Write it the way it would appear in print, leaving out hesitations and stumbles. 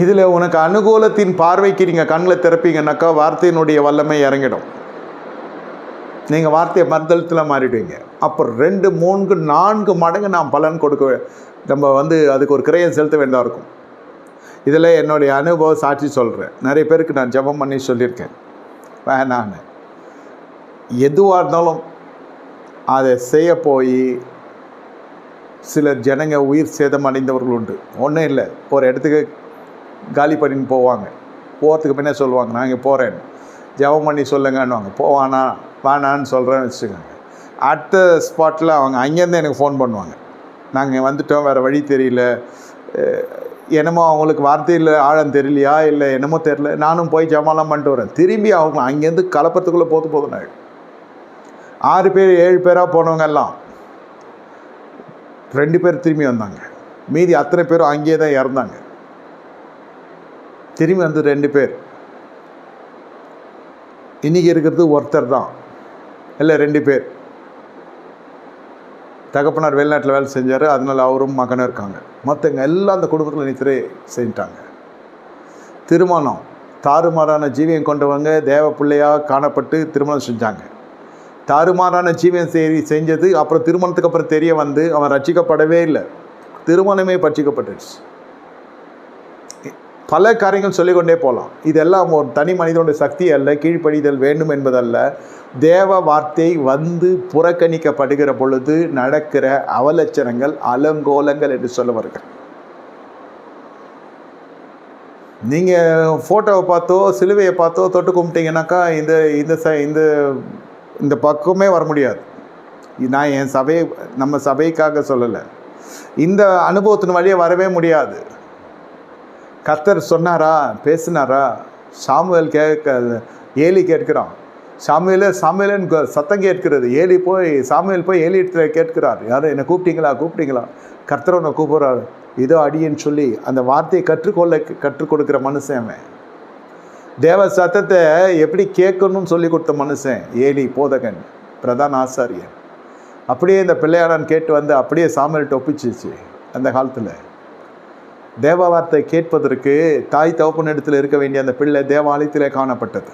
இதில் உனக்கு அனுகூலத்தின் பார்வைக்கு நீங்கள் கண்ணில் திறப்பீங்கன்னாக்கா வார்த்தையினுடைய வல்லமை இறங்கிடும். நீங்கள் வார்த்தையை மறுதளத்தில் மாறிடுவீங்க. அப்போ 2, 3, 4 மடங்கு நான் பலன் கொடுக்க நம்ம அதுக்கு ஒரு கிரயம் செலுத்த வேண்டியதாக இருக்கும். இதில் என்னுடைய அனுபவ சாட்சி சொல்கிறேன். நிறைய பேருக்கு நான் ஜெபம் பண்ணி சொல்லியிருக்கேன், வேணான்னு. எதுவாக இருந்தாலும் அதை செய்ய போய் சில ஜனங்க உயிர் சேதம் அடைந்தவர்கள் உண்டு. ஒன்றும் இல்லை, ஒரு இடத்துக்கு காலி பண்ணின்னு போவாங்க. போகிறதுக்கு முன்னே சொல்லுவாங்க, நான் இங்கே போகிறேன், ஜெபம் பண்ணி சொல்லுங்கன்னுவாங்க. போவானா வேணான்னு சொல்கிறேன்னு வச்சுக்கோங்க. அடுத்த ஸ்பாட்டில் அவங்க அங்கேருந்து எனக்கு ஃபோன் பண்ணுவாங்க, நாங்கள் வந்துட்டோம், வேறு வழி தெரியல, என்னமோ அவங்களுக்கு வார்த்தையில் ஆழம் தெரியலையா இல்லை என்னமோ தெரியல. நானும் போய் ஜமாலாம் பண்ணிட்டு வரேன். திரும்பி அவங்க அங்கேருந்து கலப்பத்துக்குள்ளே போதும் ஆகிடும். 6 பேர் 7 பேராக போனவங்க எல்லாம் 2 பேர் திரும்பி வந்தாங்க. மீதி அத்தனை பேரும் அங்கேயே தான் இறந்தாங்க. திரும்பி வந்து 2 பேர். இன்றைக்கி இருக்கிறது ஒருத்தர் தான், இல்லை 2 பேர். தகப்பனார் வெளிநாட்டில் வேலை செஞ்சார், அதனால் அவரும் மகனும் இருக்காங்க. மற்றவங்க எல்லாம் அந்த குடும்பத்தில் நித்திரை செஞ்சிட்டாங்க. திருமணம் தாறுமாறான ஜீவியம் கொண்டவங்க தேவ பிள்ளையாக காணப்பட்டு திருமணம் செஞ்சாங்க. தாறுமாறான ஜீவியம் செஞ்சது அப்புறம் திருமணத்துக்கு அப்புறம் தெரிய வந்து அவன் ரட்சிக்கப்படவே இல்லை, திருமணமே பட்சிக்கப்பட்டுச்சு. பல காரியங்கள் சொல்லிக்கொண்டே போகலாம். இதெல்லாம் ஒரு தனி மனிதனுடைய சக்தி அல்ல, கீழ்ப்படிதல் வேண்டும் என்பதல்ல. தேவ வார்த்தை புறக்கணிக்கப்படுகிற பொழுது நடக்கிற அவலட்சணங்கள், அலங்கோலங்கள் என்று சொல்ல வருகிறேன். நீங்கள் ஃபோட்டோவை பார்த்தோ சிலுவையை பார்த்தோ தொட்டு கும்பிட்டீங்கன்னாக்கா இந்த பக்கமே வர முடியாது. நான் என் நம்ம சபைக்காக சொல்லலை, இந்த அனுபவத்தின் வழியே வரவே முடியாது. கர்த்தர் சொன்னாரா, பேசினாரா? சாமுவேல் ஏலி கேட்கிறான். சாமுவேலன்னு சத்தம் கேட்கிறது. சாமுவேல் போய் ஏலி இடத்துல கேட்கிறார், யாரும் என்னை கூப்பிட்டீங்களா? கர்த்தர் உன்னை கூப்பிட்றாரு, இதோ அடியேன்னு சொல்லி அந்த வார்த்தையை கற்றுக் கொடுக்குற மனுஷன் அவன். தேவ சத்தத்தை எப்படி கேட்கணும்னு சொல்லி கொடுத்த மனுஷன் ஏலி, போதகன், பிரதான ஆசாரியன். அப்படியே இந்த பிள்ளையாடான் கேட்டு வந்து அப்படியே சாமுவேல்கிட்ட ஒப்பிச்சிச்சு. அந்த காலத்தில் தேவ வார்த்தை கேட்பதற்கு தாய் தகப்பன் இடத்துல இருக்க வேண்டிய அந்த பிள்ளை தேவாலயத்திலே காணப்பட்டது.